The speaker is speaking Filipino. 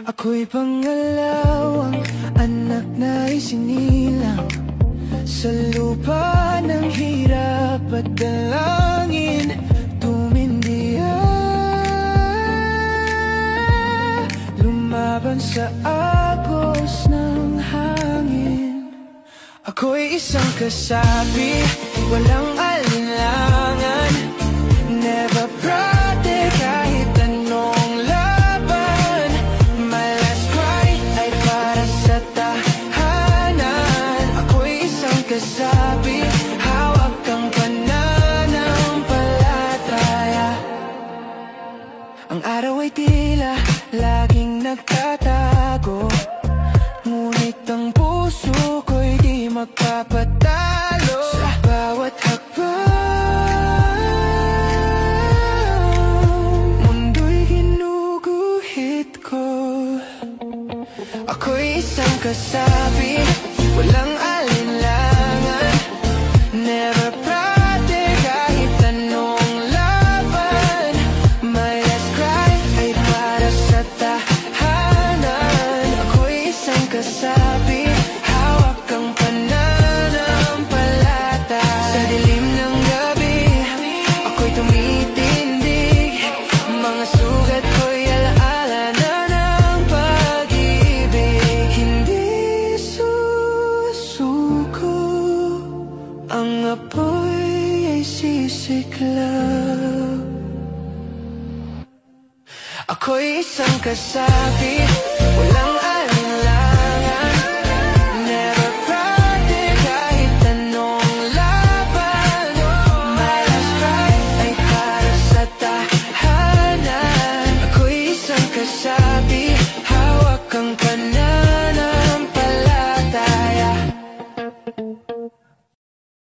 Ako'y pangalawang anak na isinilang sa lupa ng hirap at dalangin. Tumindiya, lumaban sa agos ng hangin. Ako'y isang kasapi, walang alinlangan. Never brother kahit anong laban. My last cry ay para sa tahanan. Ako'y isang kasapi, hawak ang pananampalataya. Ang araw ay tila laging nagtatago, ngunit ang puso ko'y di magpapatalo. Sa bawat hakbang, mundo'y ginuguhit ko. Ako'y isang kasapi, walang alinlangan. Never brother kahit anong laban. My last cry ay para sa tahanan. Ako'y isang kasapi, hawak ang pananampalataya. Sa dilim ng gabi, ako'y tumitindig. Mga sugat ko'y alaala na ng pag-ibig. Hindi susuko, ang apoy ay sisiklab. Ako'y isang kasapi,